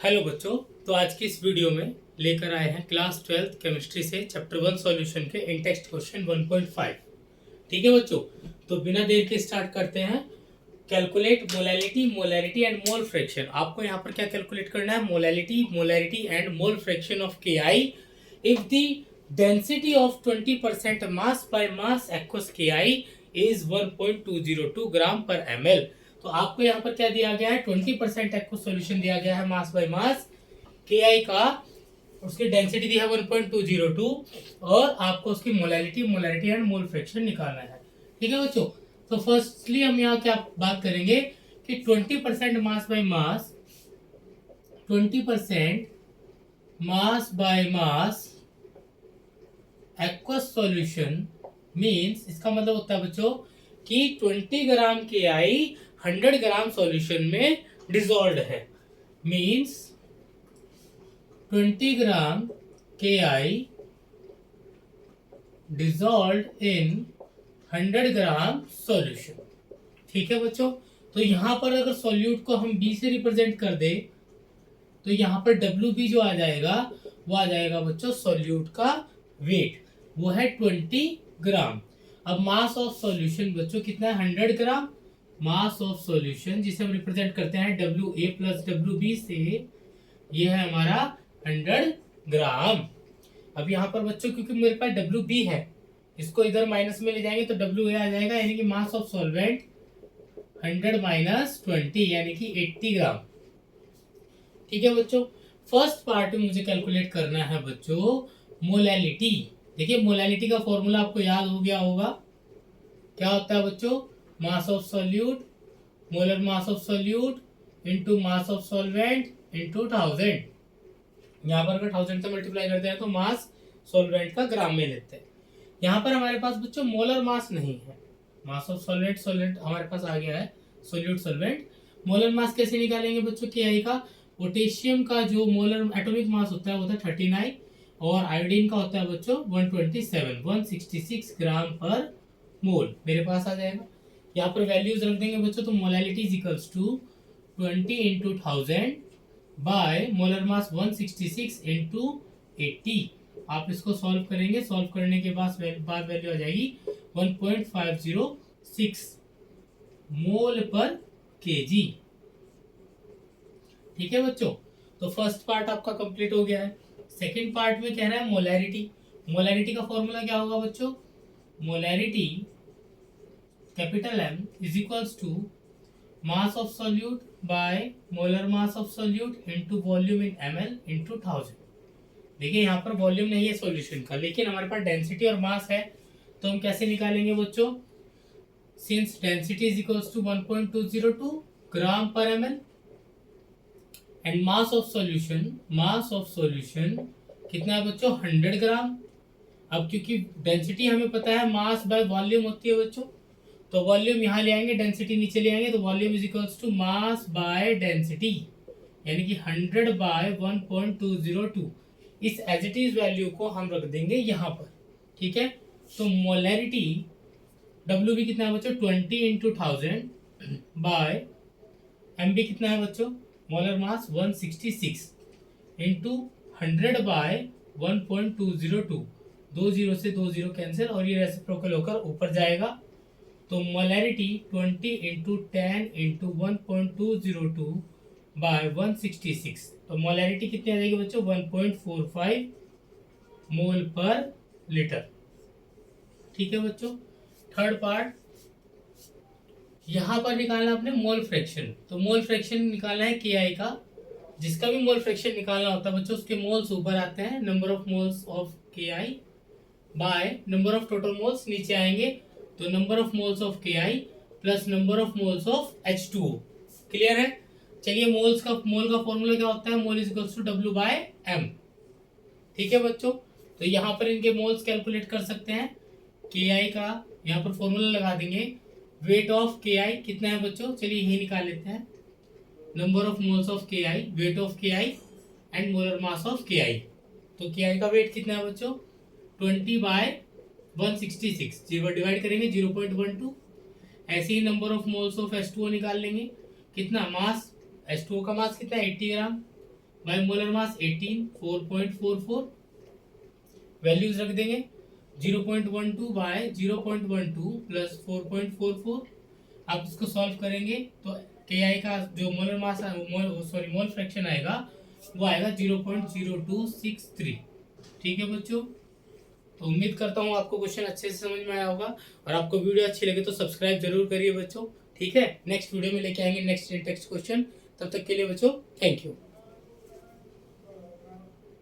Hello बच्चों। तो आज की इस वीडियो में लेकर आए हैं क्लास 12 केमिस्ट्री से चैप्टर 1 सॉल्यूशन के इन टेक्स्ट क्वेश्चन 1.5। ठीक है बच्चों, तो बिना देर के स्टार्ट करते हैं। Calculate molality molarity and mole fraction. आपको यहाँ पर क्या कैलकुलेट करना है? Molarity and mole fraction of K I if the density of 20% mass by mass aqueous K I is 1.202 gram per ml। तो आपको यहाँ पर क्या दिया गया है? 20% एक्वस सॉल्यूशन दिया गया है मास बाय मास के आई का, उसकी डेंसिटी दी है 1.202 और आपको उसकी मोलैरिटी एंड मोल फ्रैक्शन निकालना है। ठीक है बच्चों, तो फर्स्टली हम यहाँ क्या बात करेंगे कि 20% mass by mass 20% mass by mass aqueous solution means, इसका मतलब होता है बच्चों कि 20 ग्राम के आई 100 ग्राम सॉल्यूशन में डिसॉल्व्ड है। मींस 20 ग्राम के आई डिसॉल्व्ड इन 100 ग्राम सॉल्यूशन। ठीक है बच्चों, तो यहां पर अगर सॉल्यूट को हम बी से रिप्रेजेंट कर दे तो यहां पर डब्ल्यू बी जो आ जाएगा वो आ जाएगा बच्चों सॉल्यूट का वेट, वो है 20 ग्राम। अब मास ऑफ सॉल्यूशन बच्चों कितना है? 100 ग्राम। मास ऑफ सॉल्यूशन जिसे हम रिप्रेजेंट करते हैं W A plus W B से, ये है हमारा 100 ग्राम। अब यहाँ पर बच्चों क्योंकि मेरे पास डब्ल्यू बी है, इसको इधर माइनस में ले जाएंगे तो डब्ल्यू ए आ जाएगा, यानी कि मास ऑफ सॉल्वेंट 100 माइनस 20 यानी कि 80 ग्राम। ठीक है बच्चों, फर्स्ट पार्ट में मुझे कैलकुलेट करना है बच्चों मोलैलिटी। देखिए मोलैलिटी का फॉर्मूला आपको याद हो गया होगा। क्या होता है बच्चों? मास of solute, molar mass of solute into mass of solvent into 1000। यहाँ पर अगर 1000 से मल्टीप्लाई करते हैं तो मास सॉल्वेंट का ग्राम में लेते हैं। यहाँ पर हमारे पास बच्चों मोलर मास नहीं है। मास ऑफ सॉल्वेंट हमारे पास आ गया है, सॉल्यूट सॉल्वेंट। मोलर मास कैसे निकालेंगे बच्चों? के आई का पोटेशियम का जो मोलर एटॉमिक मास होता है वो होता है 39 और आयोडीन का होता है बच्चों 166 ग्राम पर मोल मेरे पास आ जाएगा। यहाँ पर वैल्यूज रख देंगे बच्चों, तो molality is equals to 20 into 1000 by molar mass 166 into 80। आप इसको सॉल्व करेंगे, सॉल्व करने के बाद वैल्यू आ जाएगी 1.506 मोल पर केजी। ठीक है बच्चों, तो फर्स्ट पार्ट आपका कंप्लीट हो गया है। सेकंड पार्ट में कह रहा है मोलैरिटी। मोलैरिटी का फॉर्मूला क्या होगा बच्चों? Molarity capital M is equals to mass of solute by molar mass of solute into volume in ml into 1000। देखिए यहाँ पर वॉल्यूम नहीं है सॉल्यूशन का, लेकिन हमारे पास डेंसिटी और मास है, तो हम कैसे निकालेंगे बच्चों? Since density is equals to 1.202 gram per ml and mass of solution कितना है बच्चों? 100 ग्राम। अब क्योंकि डेंसिटी हमें पता है मास बाय वॉल्यूम होती है बच्चों, तो वॉल्यूम यहाँ ले आएंगे, डेंसिटी नीचे ले आएंगे, तो volume is equals to mass by density, यानी कि 100 बाय 1.202। इस एज इट इज वैल्यू को हम रख देंगे यहाँ पर। ठीक है, तो मोलैरिटी डब्ल्यू बी कितना है बच्चों? 20 इंटू 1000 बाय एम बी कितना है बच्चों? Molar mass 166 into 100 bye 1.202। 2 0 से 2 0 कैंसिल और ये रेसिप्रोकल होकर ऊपर जाएगा, तो मोलैरिटी 20 इंटू 10 इंटू 1.202 बाय 166। तो मोलैरिटी कितनी आ जाएगी बच्चों? 1.45 मोल पर लीटर। ठीक है बच्चों, थर्ड पार्ट यहां पर निकालना अपने मोल फ्रैक्शन। तो मोल फ्रैक्शन निकालना है के आई का। जिसका भी मोल फ्रैक्शन निकालना होता है बच्चों उसके मोल्स ऊपर आते हैं, number of moles of K I by number of total moles नीचे आएंगे, तो number of moles of K I plus number of moles of H2O। Clear है? चलिए मोल का फॉर्मूला क्या होता है? Mole is equals to W by M। ठीक है बच्चों, तो यहाँ पर इनके मोल्स कैलकुलेट कर सकते हैं। के आई का यहाँ पर फॉर्मूला लगा देंगे, वेट ऑफ के आई कितना है बच्चों? चलिए यही निकाल लेते हैं, number of moles of K I, weight of K I and molar mass of K आई। तो के आई का वेट कितना है बच्चों? 20 बाय 166, डिवाइड करेंगे 0.12। ऐसे ही number of moles of H2O निकाल लेंगे, कितना मास H2O का मास कितना है? 80 ग्राम। बाय मोलर मास 18 4.44, वैल्यूज रख देंगे 0.12 बाय 0.12 प्लस 4.44। आप इसको सॉल्व करेंगे तो KI का जो मोलर मास मोल फ्रैक्शन आएगा वो आएगा 0.0263। ठीक है बच्चों, तो उम्मीद करता हूँ आपको क्वेश्चन अच्छे से समझ में आया होगा, और आपको वीडियो अच्छी लगे तो सब्सक्राइब जरूर करिए बच्चों। ठीक है, नेक्स्ट वीडियो में लेके आएंगे नेक्स्ट क्वेश्चन। तब तक के लिए बच्चों थैंक यू।